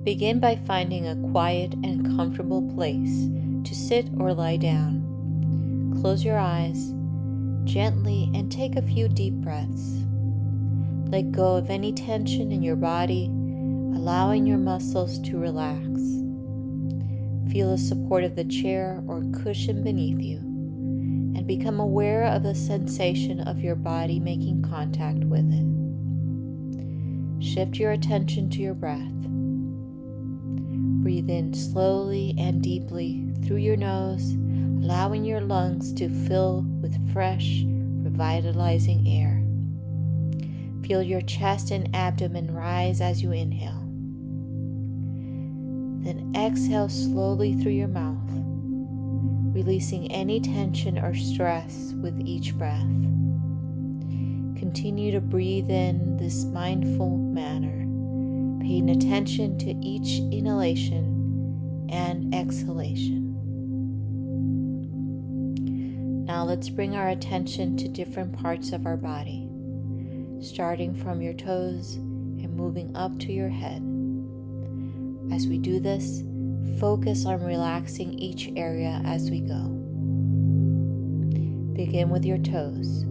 Begin by finding a quiet and comfortable place to sit or lie down. Close your eyes gently and take a few deep breaths. Let go of any tension in your body, allowing your muscles to relax. Feel the support of the chair or cushion beneath you, and become aware of the sensation of your body making contact with it. Shift your attention to your breath. Breathe in slowly and deeply through your nose, allowing your lungs to fill with fresh, revitalizing air. Feel your chest and abdomen rise as you inhale. Then exhale slowly through your mouth, releasing any tension or stress with each breath. Continue to breathe in this mindful manner, paying attention to each inhalation and exhalation. Now let's bring our attention to different parts of our body, starting from your toes and moving up to your head. As we do this, focus on relaxing each area as we go. Begin with your toes.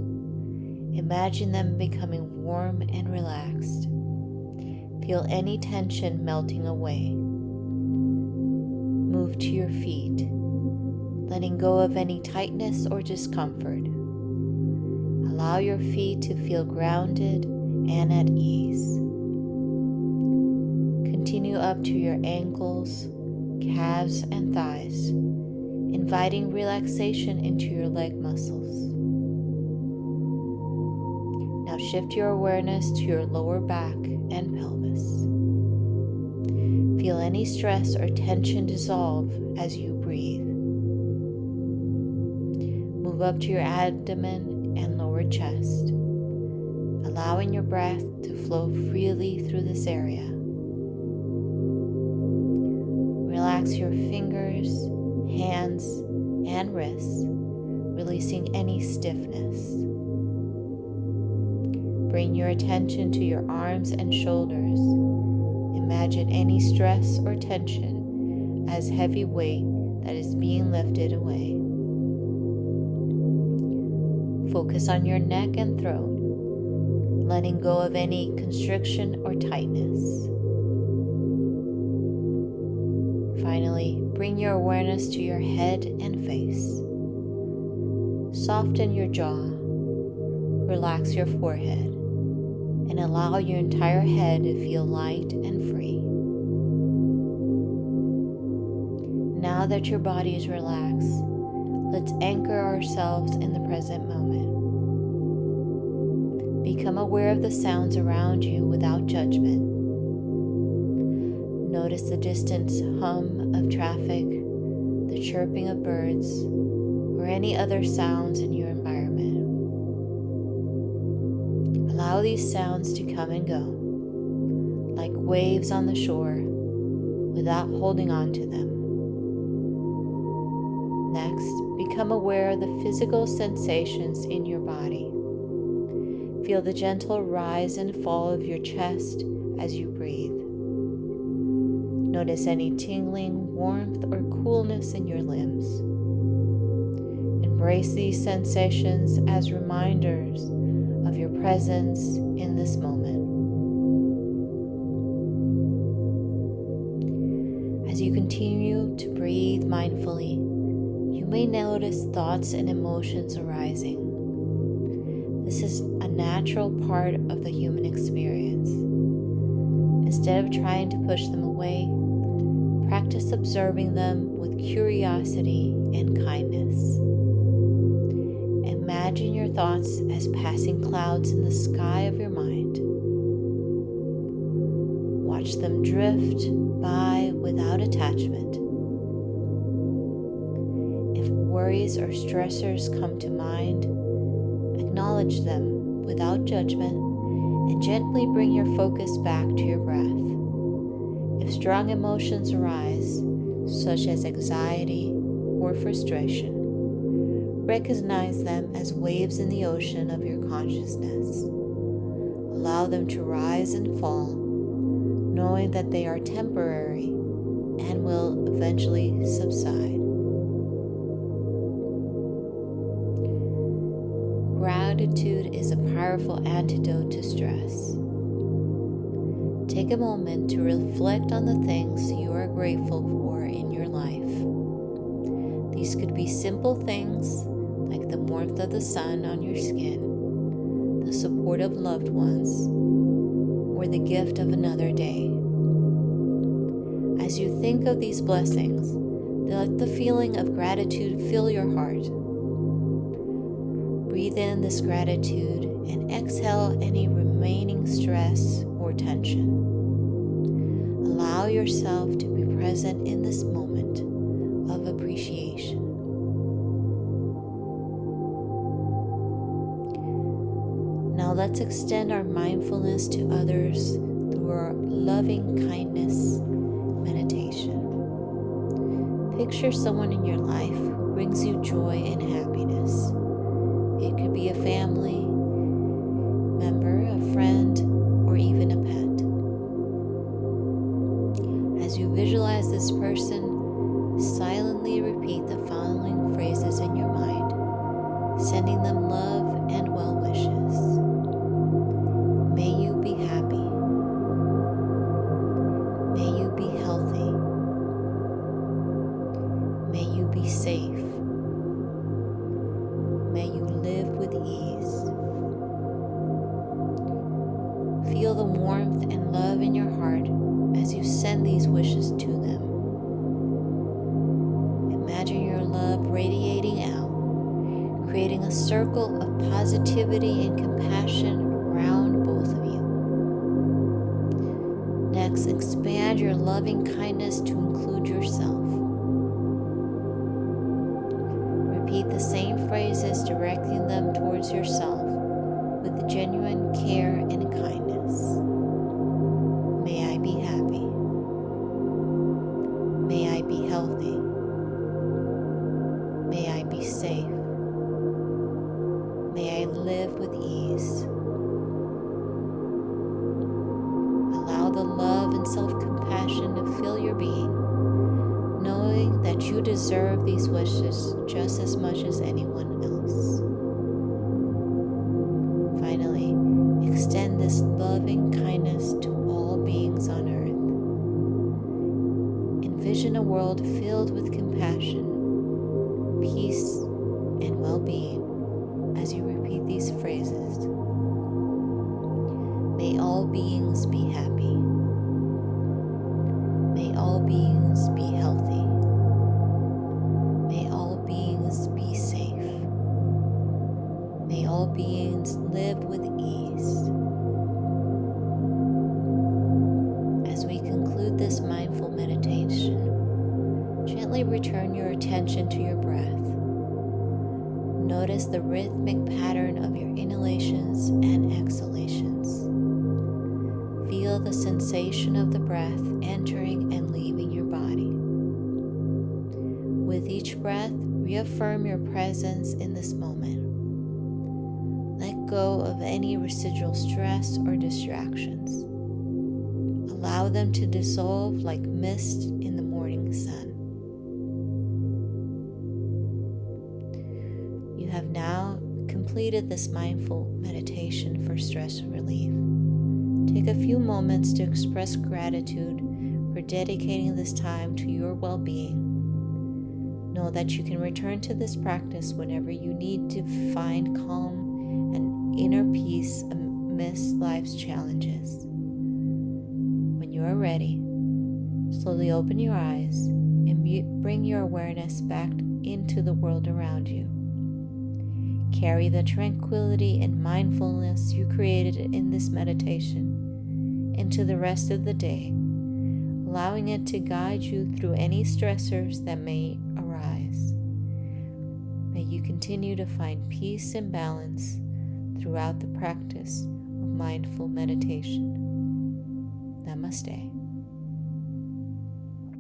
Imagine them becoming warm and relaxed. Feel any tension melting away. Move to your feet, letting go of any tightness or discomfort. Allow your feet to feel grounded and at ease. Continue up to your ankles, calves, and thighs, inviting relaxation into your leg muscles. Now shift your awareness to your lower back and pelvis. Feel any stress or tension dissolve as you breathe. Move up to your abdomen and lower chest, allowing your breath to flow freely through this area. Relax your fingers, hands, and wrists, releasing any stiffness. Bring your attention to your arms and shoulders. Imagine any stress or tension as heavy weight that is being lifted away. Focus on your neck and throat, letting go of any constriction or tightness. Finally, bring your awareness to your head and face. Soften your jaw, relax your forehead, and allow your entire head to feel light and free. Now that your body is relaxed, let's anchor ourselves in the present moment. Become aware of the sounds around you without judgment. Notice the distant hum of traffic, the chirping of birds, or any other sounds in your environment. Allow these sounds to come and go, like waves on the shore, without holding on to them. Next, become aware of the physical sensations in your body. Feel the gentle rise and fall of your chest as you breathe. Notice any tingling, warmth, or coolness in your limbs. Embrace these sensations as reminders of your presence in this moment. As you continue to breathe mindfully, you may notice thoughts and emotions arising. This is a natural part of the human experience. Instead of trying to push them away, practice observing them with curiosity and kindness. Imagine your thoughts as passing clouds in the sky of your mind. Watch them drift by without attachment. If worries or stressors come to mind, acknowledge them without judgment and gently bring your focus back to your breath. If strong emotions arise, such as anxiety or frustration, recognize them as waves in the ocean of your consciousness. Allow them to rise and fall, knowing knowing that they are temporary and will eventually subside. Gratitude is a powerful antidote to stress. Take a moment to reflect on the things you are grateful for in your life. These could be simple things like the warmth of the sun on your skin, the support of loved ones, or the gift of another day. As you think of these blessings, let the feeling of gratitude fill your heart. Breathe in this gratitude and exhale any remaining stress or tension. Allow yourself to be present in this moment of appreciation. Now let's extend our mindfulness to others through our loving kindness meditation. Picture someone in your life who brings you joy and happiness. It could be a family member, a friend, or even a pet. As you visualize this person, silently repeat the following phrases in your mind, sending them love and well wishes. May you be happy. May you be healthy. May you be safe. May you live with ease. Feel the warmth and love in your heart as you send these wishes to them. Imagine your love radiating out, creating a circle of positivity and compassion around both of you. Next, expand your loving kindness to include yourself. Repeat the same phrases, directing them towards yourself with genuine care and kindness. May I be happy. May I be healthy. May I be safe. May I live with ease. Allow the love and self-compassion to fill your being, knowing that you deserve these wishes just as much as anyone else. Finally, extend this loving kindness to all beings on earth. Envision a world filled with compassion, peace, and well-being as you repeat these phrases. May all beings be happy. May all beings be healthy. May all beings be safe. May all beings live with ease. As we conclude this mindful meditation, gently return your attention to your breath. Notice the rhythmic pattern of your inhalations and exhalations. Feel the sensation of the breath entering and leaving your body. With each breath, reaffirm your presence in this moment. Let go of any residual stress or distractions. Allow them to dissolve like mist in the morning sun. You have now completed this mindful meditation for stress relief. Take a few moments to express gratitude for dedicating this time to your well-being. Know that you can return to this practice whenever you need to find calm and inner peace amidst life's challenges. When you are ready, slowly open your eyes and bring your awareness back into the world around you. Carry the tranquility and mindfulness you created in this meditation into the rest of the day, allowing it to guide you through any stressors that may arise. May you continue to find peace and balance throughout the practice of mindful meditation. Namaste.